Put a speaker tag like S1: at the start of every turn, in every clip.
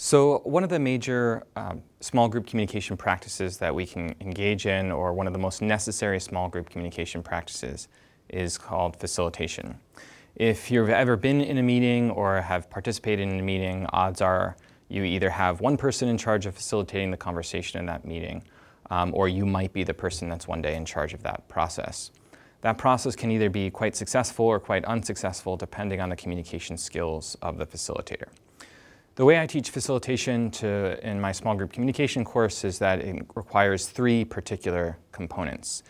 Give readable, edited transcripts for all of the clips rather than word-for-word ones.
S1: So one of the major small group communication practices that we can engage in, or one of the most necessary small group communication practices, is called facilitation. If you've ever been in a meeting or have participated in a meeting, odds are you either have one person in charge of facilitating the conversation in that meeting, or you might be the person that's one day in charge of that process. That process can either be quite successful or quite unsuccessful depending on the communication skills of the facilitator. The way I teach facilitation in my small group communication course is that it requires three particular components.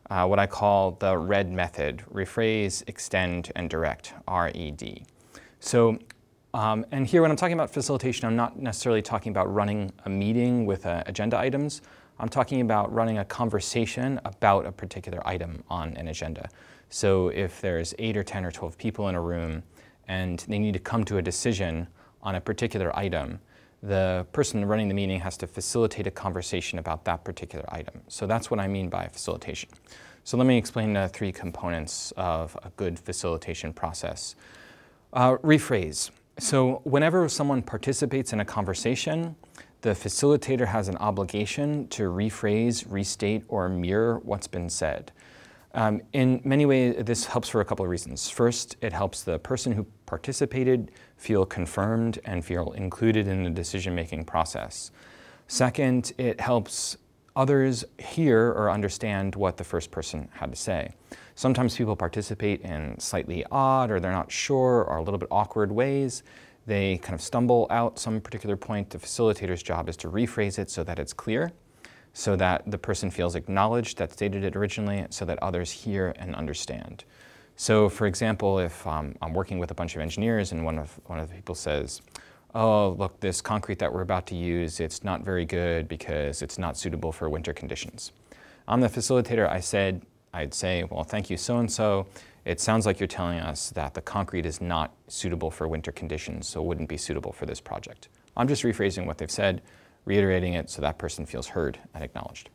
S1: What I call the RED method: rephrase, extend, and direct, R-E-D. So, and here when I'm talking about facilitation, I'm not necessarily talking about running a meeting with agenda items. I'm talking about running a conversation about a particular item on an agenda. So if there's 8 or 10 or 12 people in a room and they need to come to a decision on a particular item, the person running the meeting has to facilitate a conversation about that particular item. So that's what I mean by facilitation. So let me explain the three components of a good facilitation process. Rephrase. So whenever someone participates in a conversation, the facilitator has an obligation to rephrase, restate, or mirror what's been said. In many ways, this helps for a couple of reasons. First, it helps the person who participated feel confirmed and feel included in the decision-making process. Second, it helps others hear or understand what the first person had to say. Sometimes people participate in slightly odd, or they're not sure, or a little bit awkward ways. They kind of stumble out some particular point. The facilitator's job is to rephrase it so that it's clear, so that the person feels acknowledged that stated it originally, so that others hear and understand. So for example, if I'm working with a bunch of engineers and one of the people says, "Oh, look, this concrete that we're about to use, it's not very good because it's not suitable for winter conditions." I'm the facilitator. I'd say, "Well, thank you, so-and-so. It sounds like you're telling us that the concrete is not suitable for winter conditions, so it wouldn't be suitable for this project." I'm just rephrasing what they've said, reiterating it so that person feels heard and acknowledged.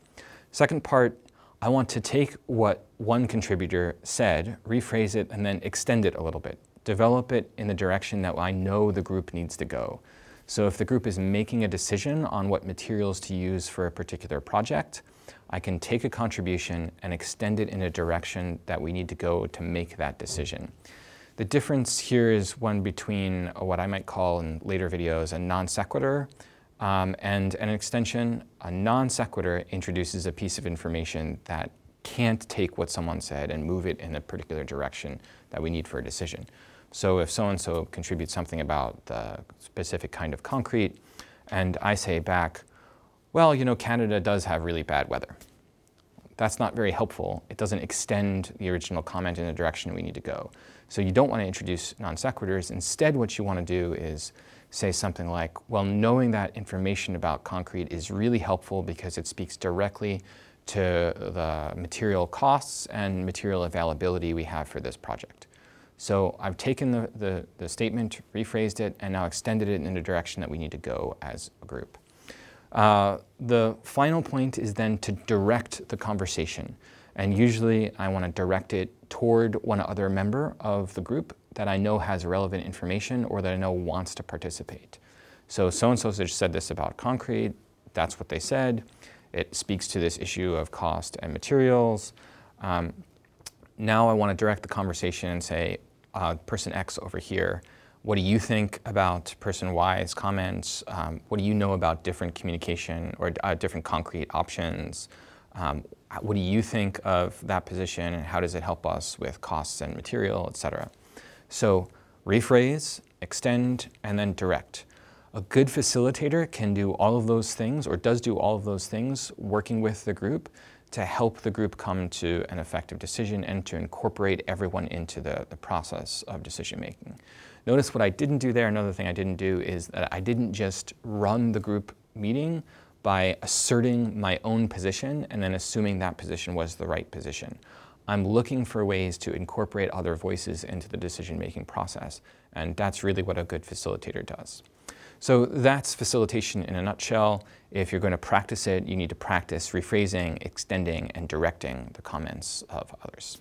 S1: Second part, I want to take what one contributor said, rephrase it, and then extend it a little bit. Develop it in the direction that I know the group needs to go. So if the group is making a decision on what materials to use for a particular project, I can take a contribution and extend it in a direction that we need to go to make that decision. The difference here is one between what I might call in later videos a non sequitur and an extension. A non sequitur introduces a piece of information that can't take what someone said and move it in a particular direction that we need for a decision. So if so-and-so contributes something about the specific kind of concrete, and I say back, "Well, you know, Canada does have really bad weather." That's not very helpful. It doesn't extend the original comment in the direction we need to go. So you don't want to introduce non sequiturs. Instead, what you want to do is say something like, "Well, knowing that information about concrete is really helpful because it speaks directly to the material costs and material availability we have for this project." So I've taken the statement, rephrased it, and now extended it in the direction that we need to go as a group. The final point is then to direct the conversation. And usually I want to direct it toward one other member of the group that I know has relevant information or that I know wants to participate. So-and-so just said this about concrete. That's what they said. It speaks to this issue of cost and materials. Now I want to direct the conversation and say, person X over here, what do you think about person Y's comments? What do you know about different communication or different concrete options? What do you think of that position and how does it help us with costs and material, etc.? So rephrase, extend, and then direct. A good facilitator can do all of those things, or does do all of those things, working with the group to help the group come to an effective decision and to incorporate everyone into the process of decision making. Notice what I didn't do there. Another thing I didn't do is that I didn't just run the group meeting by asserting my own position and then assuming that position was the right position. I'm looking for ways to incorporate other voices into the decision-making process, and that's really what a good facilitator does. So that's facilitation in a nutshell. If you're going to practice it, you need to practice rephrasing, extending, and directing the comments of others.